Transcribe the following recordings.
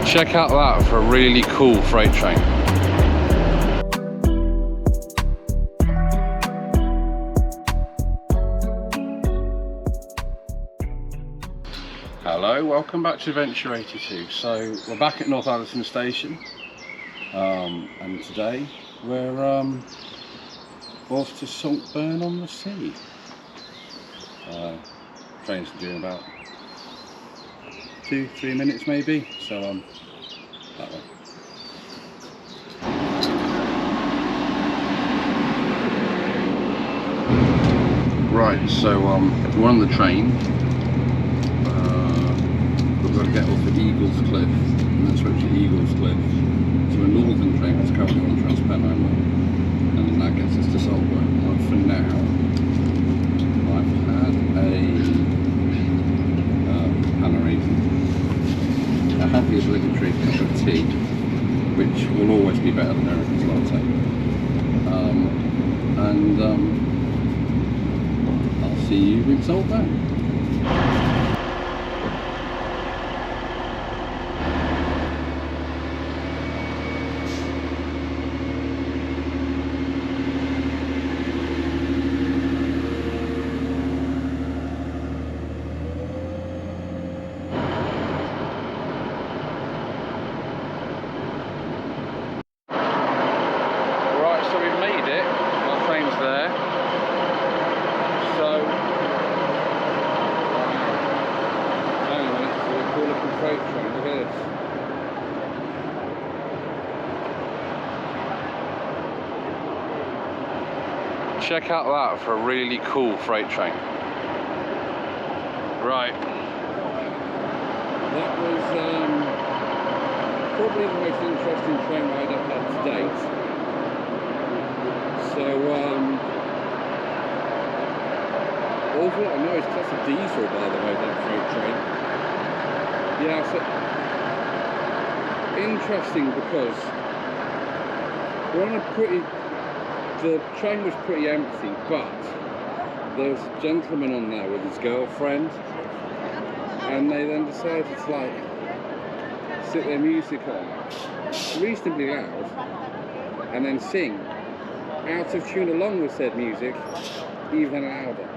Check out that for a really cool freight train. Hello, welcome back to Adventure 82. So we're back at North Addison Station, and today we're off to Saltburn on the sea. Train's due in about 2-3 minutes maybe, so that way. Right, so we're on the train. We've got to get off at Eagles Cliff and then switch to Eagles Cliff to a northern train that's currently on Transpennine, and then that gets us to Saltburn. And for now, I've had a Panorama. I had the obligatory cup of tea, which will always be better than Erica's latte. I'll see you in Saltburn. Check out that for a really cool freight train. Right. That was probably the most interesting train ride I've had to date. So, awful lot of noise, that's a diesel by the way, that freight train. Yeah, so interesting because we're on a the train was pretty empty, but there was a gentleman on there with his girlfriend, and they then decided to like sit their music on reasonably loud and then sing out of tune along with said music even louder.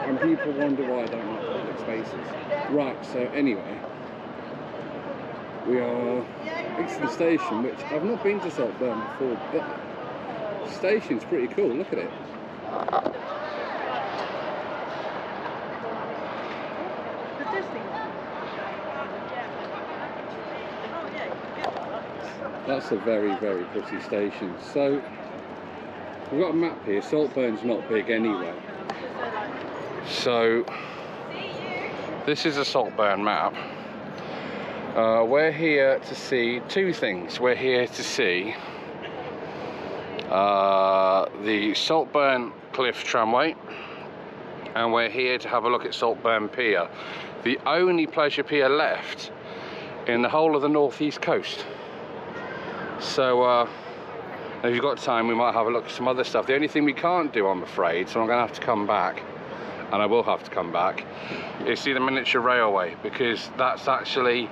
And people wonder why I don't like public spaces. Right, so anyway, we are next to the station, which I've not been to Saltburn before, but the station's pretty cool, look at it. That's a very, very pretty station. So, we've got a map here. Saltburn's not big anyway. So, this is a Saltburn map. We're here to see two things. We're here to see the Saltburn Cliff Tramway, and we're here to have a look at Saltburn Pier, the only pleasure pier left in the whole of the northeast coast. So if you've got time, we might have a look at some other stuff. The only thing we can't do, I'm afraid, so I'm going to have to come back, and I will have to come back, is see the miniature railway, because that's actually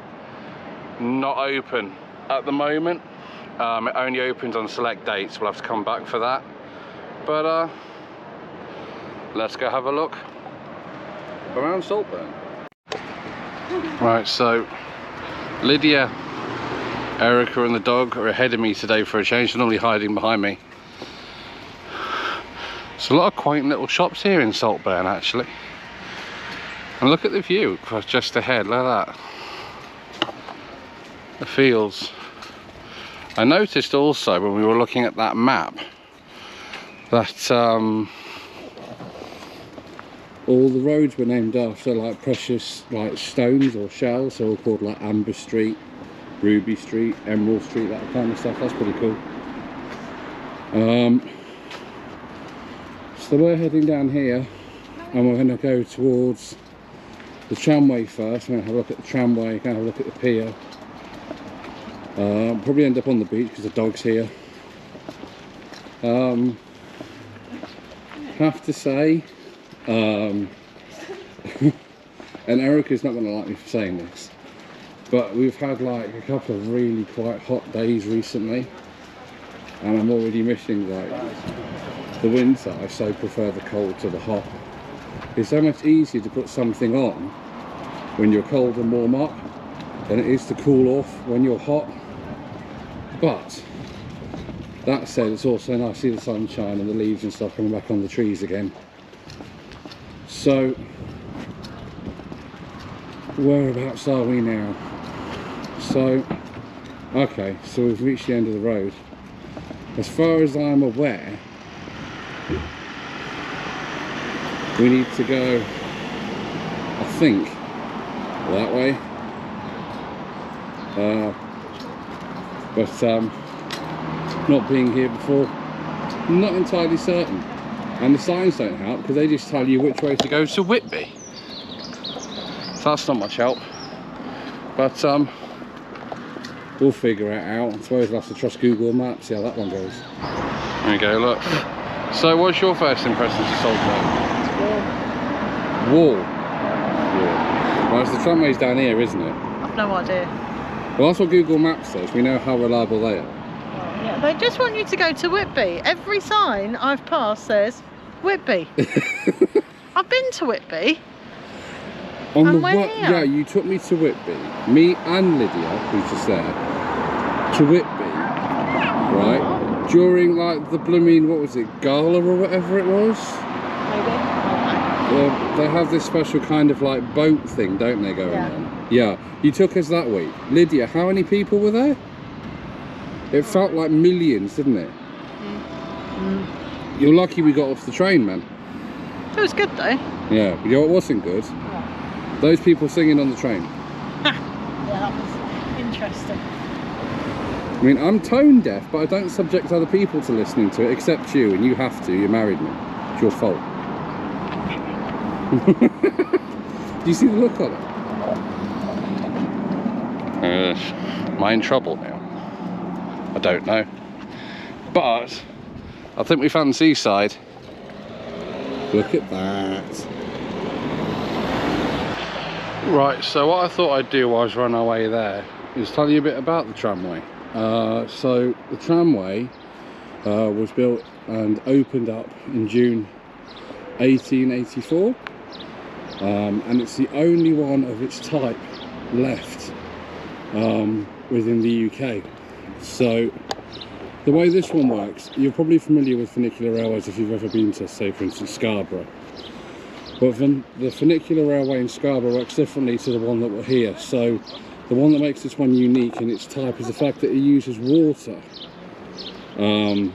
not open at the moment. It only opens on select dates. We'll have to come back for that, but let's go have a look around Saltburn. Right, so Lydia, Erica and the dog are ahead of me today for a change. They're normally hiding behind me. There's a lot of quaint little shops here in Saltburn actually, and look at the view just ahead. Look at that, the fields. I noticed also when we were looking at that map that all the roads were named after like precious like stones or shells, so all called like Amber Street, Ruby Street, Emerald Street, that kind of stuff. That's pretty cool. So we're heading down here and we're going to go towards the tramway first. We're going to have a look at the tramway, going to have a look at the pier. Probably end up on the beach because the dog's here. Have to say, And Erica's not going to like me for saying this, but we've had like a couple of really quite hot days recently, and I'm already missing like the winter. I so prefer the cold to the hot. It's so much easier to put something on when you're cold and warm up than it is to cool off when you're hot. But that said, it's also nice to see the sunshine and the leaves and stuff coming back on the trees again. So whereabouts are we now? So okay, so we've reached the end of the road. As far as I'm aware, we need to go, I think, that way. But not being here before, I'm not entirely certain. And the signs don't help because they just tell you which way to go to Whitby. So that's not much help. But we'll figure it out. I suppose we'll have to trust Google Maps, see how that one goes. There you go, look. So what's your first impressions of Saltburn? Wall. Well, it's the tramways down here, isn't it? I've no idea. Well, that's what Google Maps says. We know how reliable they are. Yeah, they just want you to go to Whitby. Every sign I've passed says Whitby. I've been to Whitby. On we're here. Yeah, you took me to Whitby. Me and Lydia, who's just there, to Whitby, right? During like the blooming, what was it, gala or whatever it was? Maybe. They have this special kind of like boat thing, don't they, going on? Yeah. You took us that week. Lydia, how many people were there? It felt like millions, didn't it? You're lucky we got off the train, man. It was good though. Yeah, you know what wasn't good? What? Those people singing on the train. Yeah, that was interesting. I mean, I'm tone deaf, but I don't subject other people to listening to it, except you, and you have to. You married me. It's your fault. Do you see the look on it? Am I in trouble now? I don't know. But I think we found the seaside. Look at that. Right, so what I thought I'd do while I was running our way there is tell you a bit about the tramway. So the tramway was built and opened up in June 1884. And it's the only one of its type left within the UK. So the way this one works, you're probably familiar with funicular railways if you've ever been to, say for instance, Scarborough. But the funicular railway in Scarborough works differently to the one that we're here. So the one that makes this one unique in its type is the fact that it uses water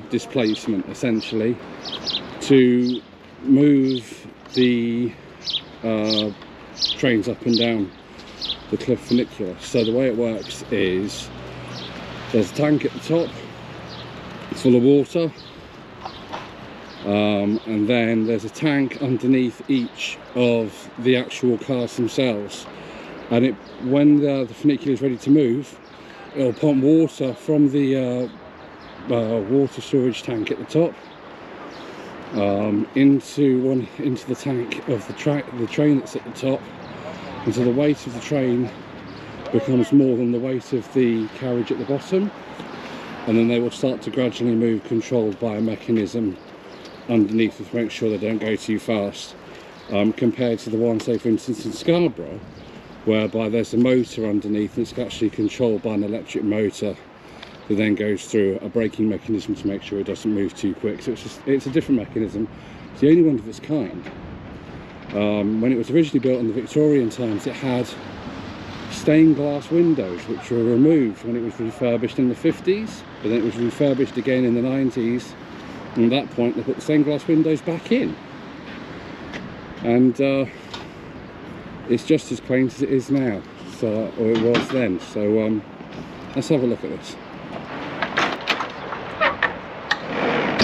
displacement essentially to move the trains up and down the cliff funicular. So the way it works is there's a tank at the top, it's full of water, and then there's a tank underneath each of the actual cars themselves, and when the funicular is ready to move, it'll pump water from the water storage tank at the top into the tank of the train that's at the top, until the weight of the train becomes more than the weight of the carriage at the bottom, and then they will start to gradually move, controlled by a mechanism underneath to make sure they don't go too fast, compared to the one, say for instance in Scarborough, whereby there's a motor underneath and it's actually controlled by an electric motor that then goes through a braking mechanism to make sure it doesn't move too quick. So it's a different mechanism. It's the only one of its kind. When it was originally built in the Victorian times, it had stained glass windows which were removed when it was refurbished in the 50s, but then it was refurbished again in the 90s, and at that point they put the stained glass windows back in, and it's just as quaint as it is now, so, or it was then. So let's have a look at this.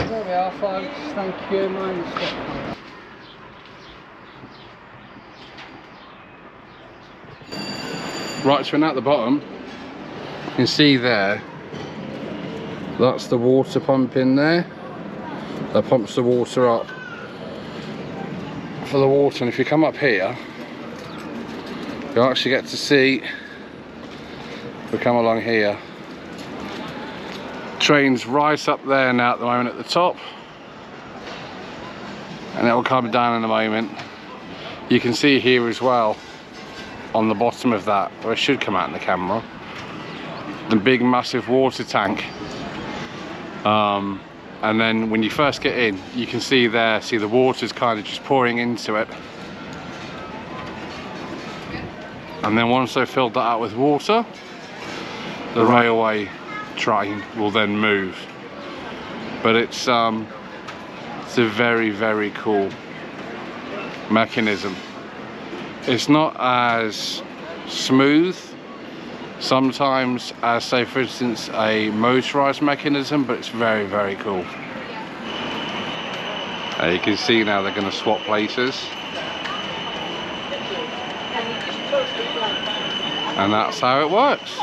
There we are, folks. Thank you. Right, so we're at the bottom. You can see there, that's the water pump in there. That pumps the water up for the water, and if you come up here, You actually get to see, if we come along here, train's right up there now at the moment at the top, and it will come down in a moment. You can see here as well on the bottom of that, or it should come out in the camera, the big massive water tank. And then when you first get in, you can see there, see the water's kind of just pouring into it. And then once they've filled that out with water, the railway train will then move. But it's a very, very cool mechanism. It's not as smooth sometimes as, say for instance, a motorized mechanism, but it's very, very cool. You can see now they're going to swap places, and that's how it works.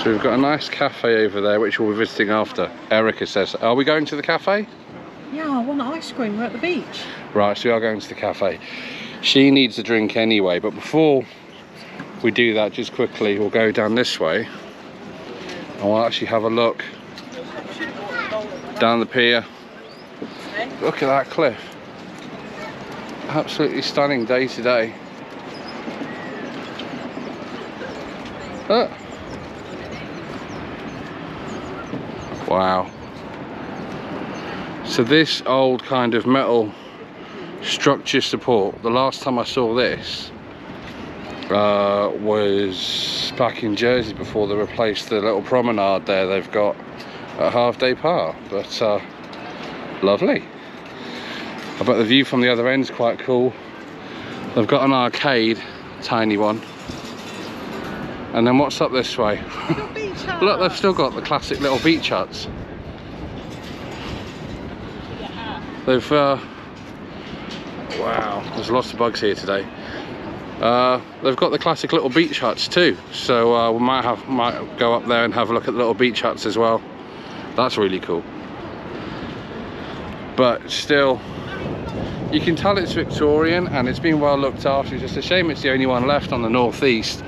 So we've got a nice cafe over there which we'll be visiting after. Erica says, are we going to the cafe? Yeah, I want ice cream. We're at the beach. Right, so we are going to the cafe. She needs a drink anyway, but before we do that, just quickly, we'll go down this way and we'll actually have a look down the pier. Look at that cliff. Absolutely stunning day today. Look. Wow. So this old kind of metal structure support, the last time I saw this was back in Jersey before they replaced the little promenade there they've got at Half Day Park. But lovely. I bet the view from the other end is quite cool. They've got an arcade, tiny one. And then what's up this way? Look, they've still got the classic little beach huts. They've wow, there's lots of bugs here today. They've got the classic little beach huts too, so we might go up there and have a look at the little beach huts as well. That's really cool. But still, you can tell it's Victorian and it's been well looked after. It's just a shame it's the only one left on the northeast.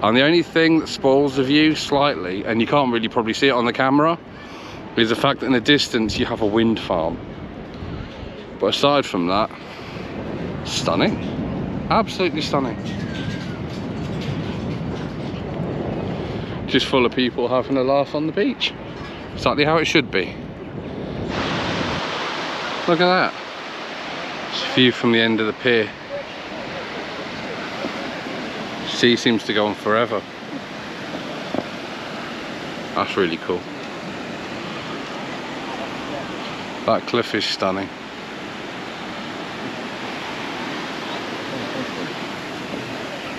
And the only thing that spoils the view slightly, and you can't really probably see it on the camera, is the fact that in the distance you have a wind farm. But aside from that, stunning. Absolutely stunning. Just full of people having a laugh on the beach. Exactly how it should be. Look at that. It's a view from the end of the pier. Sea seems to go on forever. That's really cool. That cliff is stunning.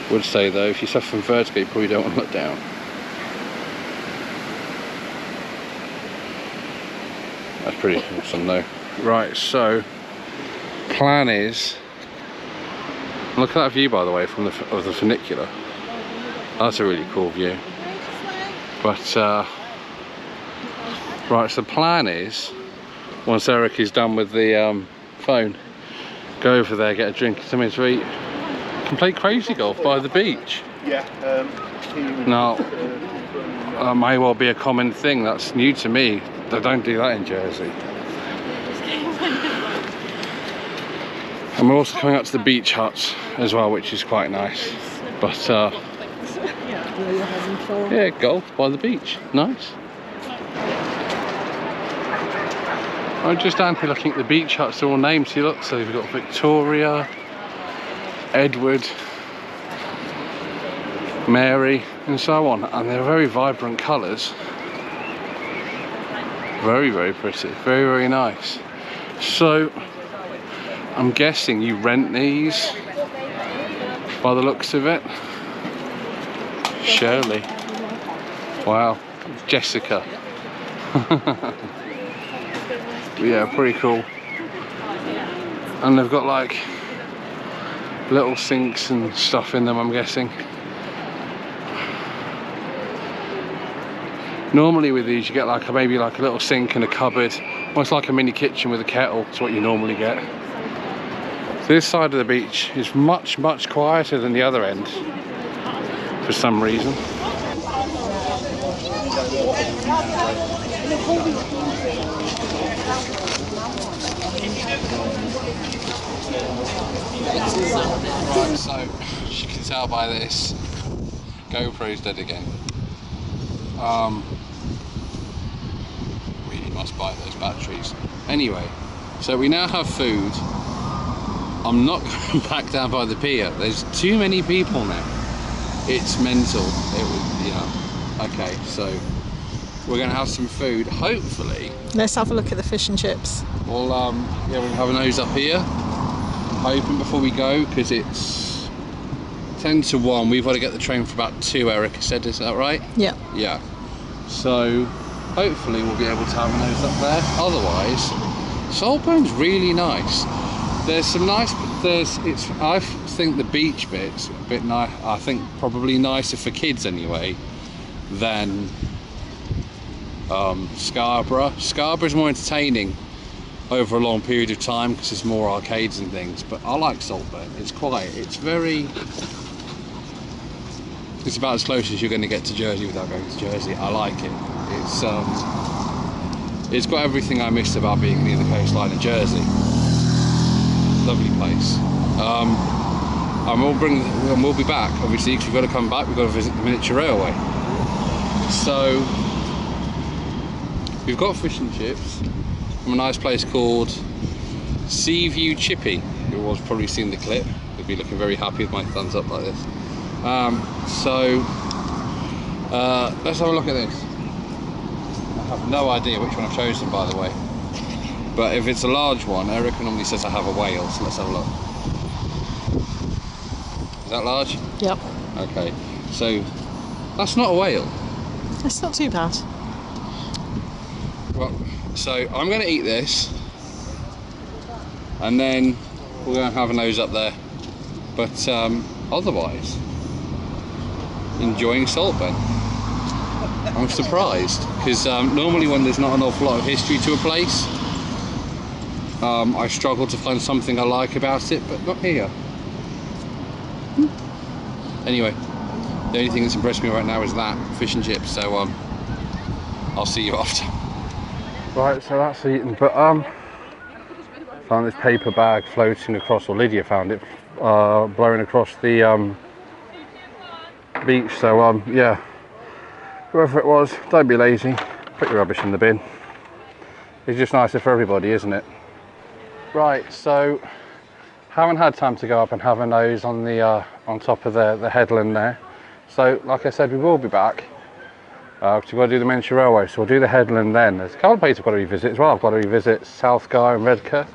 Would say though, if you suffer from vertigo, you probably don't want to look down. That's pretty awesome though. Right, so plan is, look at that view by the way from the funicular. That's a really cool view. But right, so the plan is, once Eric is done with the phone, go over there, get a drink and something to eat, and play crazy golf by the beach. Yeah. Now, that may well be a common thing. That's new to me. They don't do that in Jersey. And we're also coming up to the beach huts as well, which is quite nice. But yeah, golf by the beach, nice. I'm just down here looking at the beach huts, they're all named. See, look, so we've got Victoria, Edward, Mary, and so on, and they're very vibrant colours. Very, very pretty, very, very nice. So I'm guessing you rent these by the looks of it. Shirley. Wow. Jessica. Yeah, pretty cool. And they've got like little sinks and stuff in them, I'm guessing. Normally with these you get like maybe like a little sink and a cupboard, almost like a mini kitchen with a kettle. It's what you normally get. So this side of the beach is much quieter than the other end for some reason. Right, so as you can tell by this, GoPro's dead again. Really must bite those batteries. Anyway, so we now have food. I'm not going back down by the pier. There's too many people now. It's mental. It was, yeah. Okay, so we're going to have some food. Hopefully. Let's have a look at the fish and chips. Well, yeah, we'll have a nose up here. I'm hoping before we go, because it's 10 to 1. We've got to get the train for about 2. Erica said, is that right? Yeah. Yeah. So hopefully we'll be able to have a nose up there. Otherwise, Saltburn's really nice. There's some nice. I think the beach bit's a bit nice. I think probably nicer for kids anyway than Scarborough. Scarborough's more entertaining over a long period of time because there's more arcades and things. But I like Saltburn. It's quiet. It's very. It's about as close as you're going to get to Jersey without going to Jersey. I like it. It's got everything I missed about being near the coastline of Jersey. Lovely place. And we'll be back, obviously, because we've got to come back. We've got to visit the miniature railway. So we've got fish and chips from a nice place called Seaview Chippy. You've probably seen the clip. They'll be looking very happy with my thumbs up like this. Let's have a look at this. I have no idea which one I've chosen, by the way. But if it's a large one, Erica normally says I have a whale, so let's have a look. Is that large? Yep. Okay, so that's not a whale. It's not too bad. Well, so I'm going to eat this, and then we're going to have a nose up there. But otherwise, enjoying Saltburn. I'm surprised, because normally when there's not an awful lot of history to a place, I struggle to find something I like about it, but not here. Anyway, the only thing that's impressed me right now is that fish and chips, so I'll see you after. Right, so that's eaten, but found this paper bag floating across, or Lydia found it, blowing across the beach, so yeah, whoever it was, don't be lazy, put your rubbish in the bin. It's just nicer for everybody, isn't it? Right, so haven't had time to go up and have a nose on the on top of the headland there. So like I said, we will be back because we've got to do the miniature railway, so we'll do the headland then. There's a couple of places I've got to revisit as well. I've got to revisit Southgar and Redcar,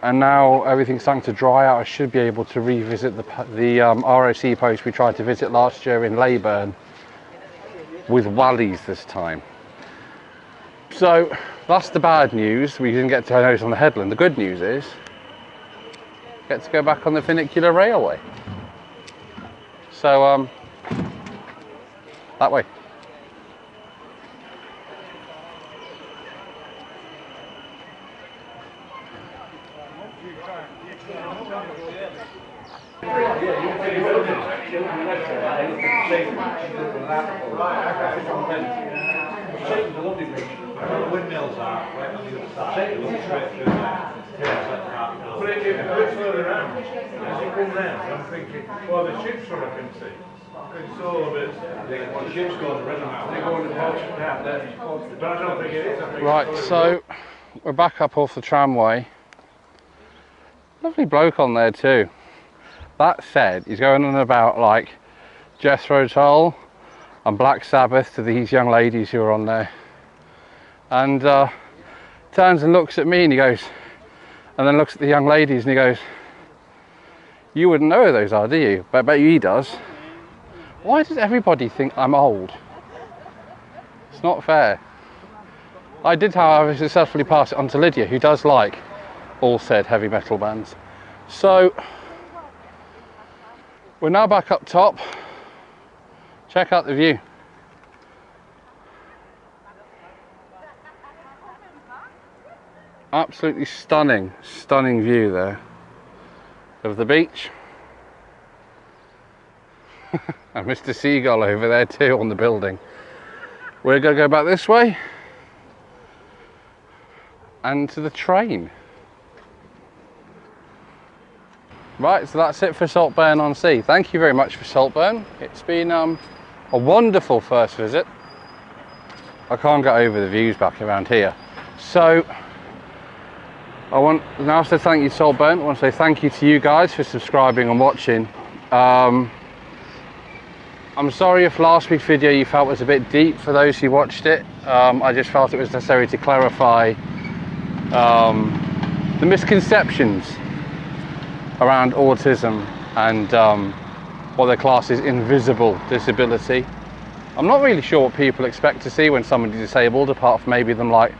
and now everything's starting to dry out. I should be able to revisit the ROC post we tried to visit last year in Leyburn with Wallies this time. So that's the bad news. We didn't get to nose on the headland. The good news is get to go back on the funicular railway. So that way. Windmills are right on the other side. Straight through there. But it goes further around. As you come round, I'm thinking, well, the ships from I can see. It's all a bit. The ships go on the river now. They go on the boat down there. But I don't think it is. Right, so we're back up off the tramway. Lovely bloke on there too. That said, he's going on about like Jethro Tull and Black Sabbath to these young ladies who are on there. And turns and looks at me and he goes, and then looks at the young ladies and he goes, "You wouldn't know who those are, do you?" But I bet you he does. Why does everybody think I'm old? It's not fair. I did, however, successfully pass it on to Lydia, who does like all said heavy metal bands. So we're now back up top. Check out the view. Absolutely stunning, stunning view there of the beach. And Mr. Seagull over there too on the building. We're going to go back this way and to the train. Right, so that's it for Saltburn on Sea. Thank you very much for Saltburn. It's been a wonderful first visit. I can't get over the views back around here. So I want now to thank you, Saltburn. I want to say thank you to you guys for subscribing and watching. I'm sorry if last week's video you felt was a bit deep for those who watched it. I just felt it was necessary to clarify the misconceptions around autism and what they class as invisible disability. I'm not really sure what people expect to see when somebody's disabled, apart from maybe them like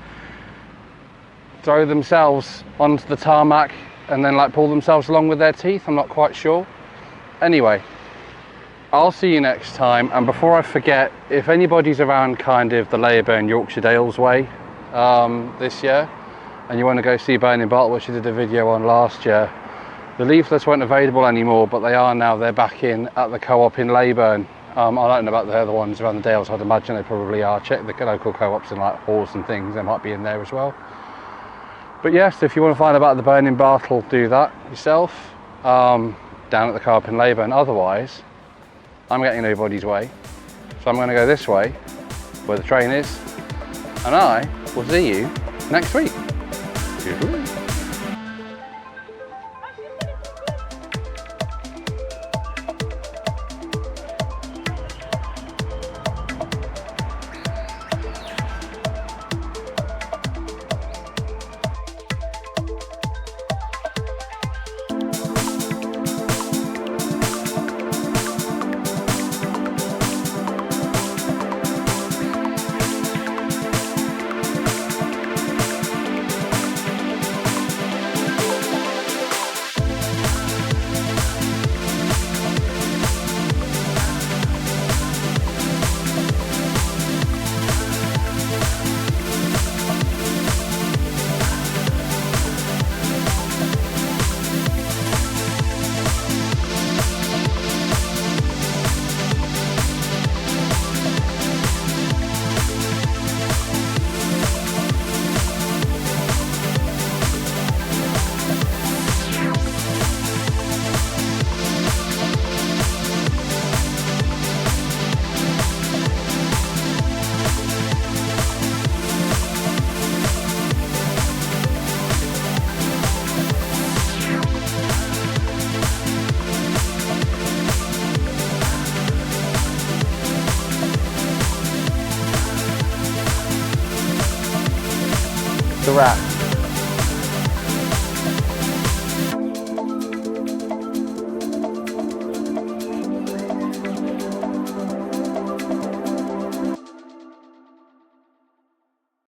throw themselves onto the tarmac and then like pull themselves along with their teeth. I'm not quite sure. Anyway, I'll see you next time. And before I forget, if anybody's around kind of the Saltburn, Yorkshire Dales way this year, and you want to go see Burning Bartle, which I did a video on last year, the leaflets weren't available anymore, but they are now. They're back in at the co-op in Saltburn. I don't know about the other ones around the Dales. I'd imagine they probably are. Check the local co-ops in like Halls and things. They might be in there as well. But yes, if you want to find out about the Burning Bartle, do that yourself down at the co-op in Saltburn. Otherwise, I'm getting nobody's way, so I'm going to go this way where the train is, and I will see you next week. The wrap.